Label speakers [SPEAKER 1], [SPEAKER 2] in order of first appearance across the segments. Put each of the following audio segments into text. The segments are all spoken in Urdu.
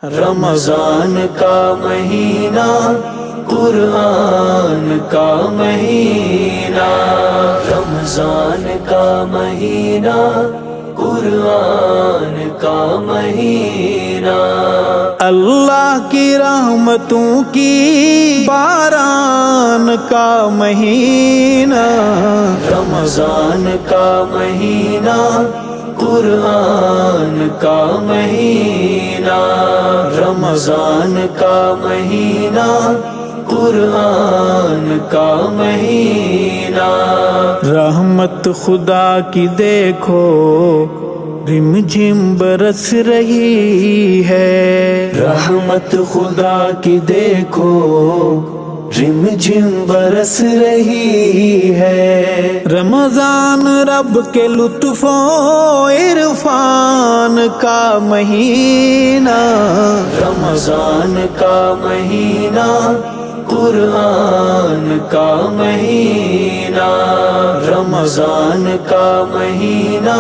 [SPEAKER 1] رمضان کا مہینہ قرآن کا مہینہ، رمضان کا مہینہ قرآن کا مہینہ، اللہ کی رحمتوں کی باران کا مہینہ، رمضان کا مہینہ قرآن کا مہینہ، رمضان کا مہینہ قرآن کا مہینہ، رحمت خدا کی دیکھو رم جھم برس رہی ہے، رحمت خدا کی دیکھو رم جھم برس رہی ہے، رمضان رب کے لطف و عرفان کا مہینہ، رمضان کا مہینہ قرآن کا مہینہ، رمضان کا مہینہ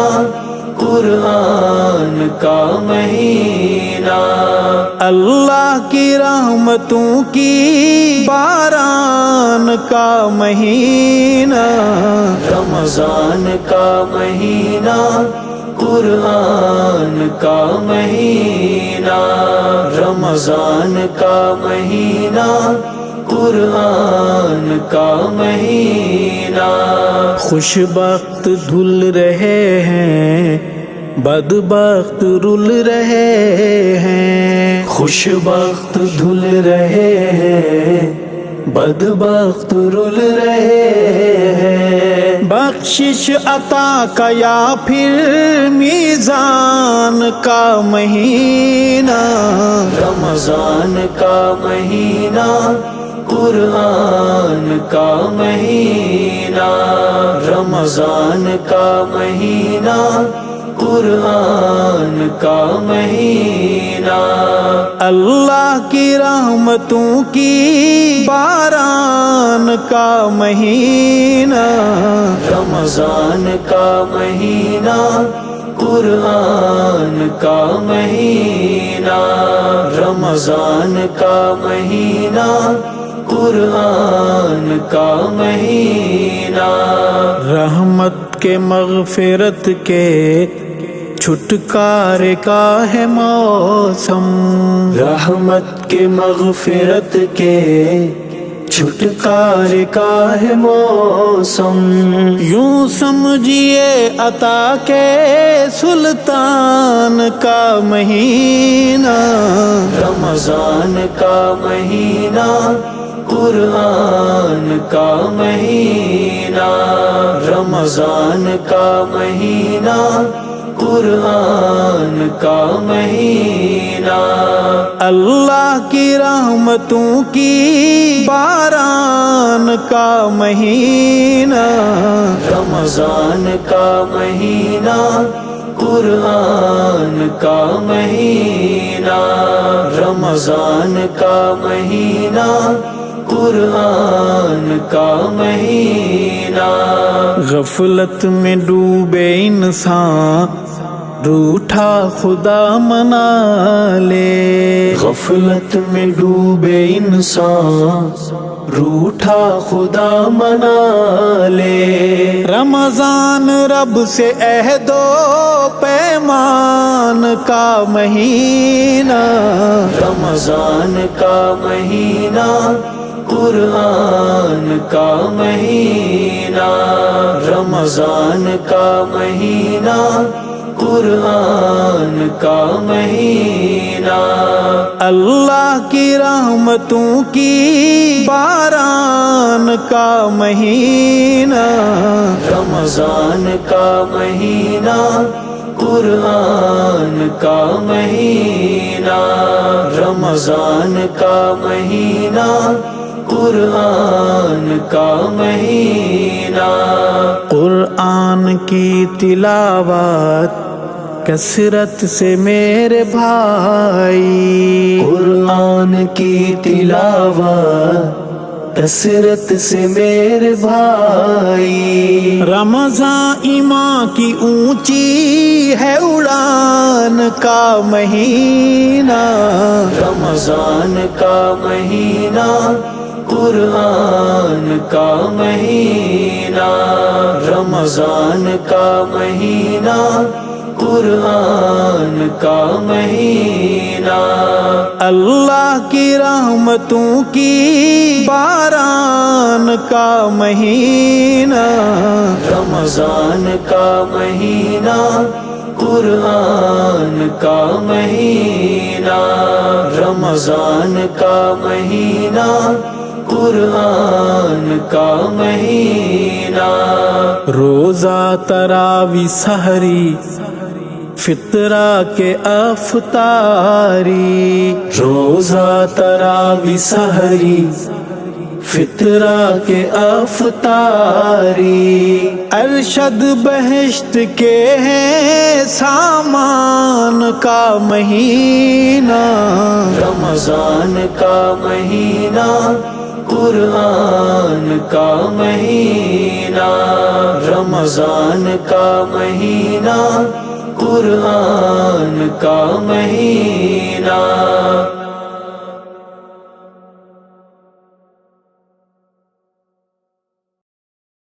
[SPEAKER 1] قرآن کا مہینہ، اللہ کی رحمتوں کی باران کا مہینہ، رمضان کا مہینہ قرآن کا مہینہ، رمضان کا مہینہ قرآن کا مہینہ، خوش بخت دھل رہے ہیں بدبخت رل رہے ہیں، خوش بخت دھل رہے ہیں بدبخت رل رہے ہیں، بخشش عطا کا یا پھر میزان کا مہینہ، رمضان کا مہینہ قرآن کا مہینہ، رمضان کا مہینہ قرآن کا مہینہ، اللہ کی رحمتوں کی باران کا مہینہ، رمضان کا مہینہ قرآن کا مہینہ، رمضان کا مہینہ قرآن کا مہینہ، رحمت کے مغفرت کے چھٹکارے کا ہے موسم، رحمت کے مغفرت کے چھٹکارے کا ہے موسم، یوں سمجھیے عطا کے سلطان کا مہینہ، رمضان کا مہینہ قرآن کا مہینہ، رمضان کا مہینہ قرآن کا مہینہ، اللہ کی رحمتوں کی باران کا مہینہ، رمضان کا مہینہ قرآن کا مہینہ، رمضان کا مہینہ قرآن کا مہینہ، غفلت میں ڈوبے انسان روٹھا خدا منا لے، غفلت میں ڈوبے انسان روٹھا خدا منا لے، رمضان رب سے عہد و پیمان کا مہینہ، رمضان کا مہینہ قرآن کا مہینہ، رمضان کا مہینہ قرآن کا مہینہ، اللہ کی رحمتوں کی باران کا مہینہ، رمضان کا مہینہ قرآن کا مہینہ، رمضان کا مہینہ قرآن کا مہینہ، قرآن کی تلاوت کثرت سے میرے بھائی، قرآن کی تلاوت کثرت سے میرے بھائی، رمضان ایمان کی اونچی ہے اڑان کا مہینہ، رمضان کا مہینہ قرآن کا مہینہ، رمضان کا مہینہ قرآن کا مہینہ، اللہ کی رحمتوں کی باران کا مہینہ، رمضان کا مہینہ قرآن کا مہینہ، رمضان کا مہینہ قرآن کا مہینہ، روزہ تراوی سحری فطرہ کے افطاری، روزہ تراوی سحری فطرہ کے افطاری، ارشد بہشت کے ہیں سامان کا مہینہ، رمضان کا مہینہ قرآن کا مہینہ، رمضان کا مہینہ قرآن کا مہینہ،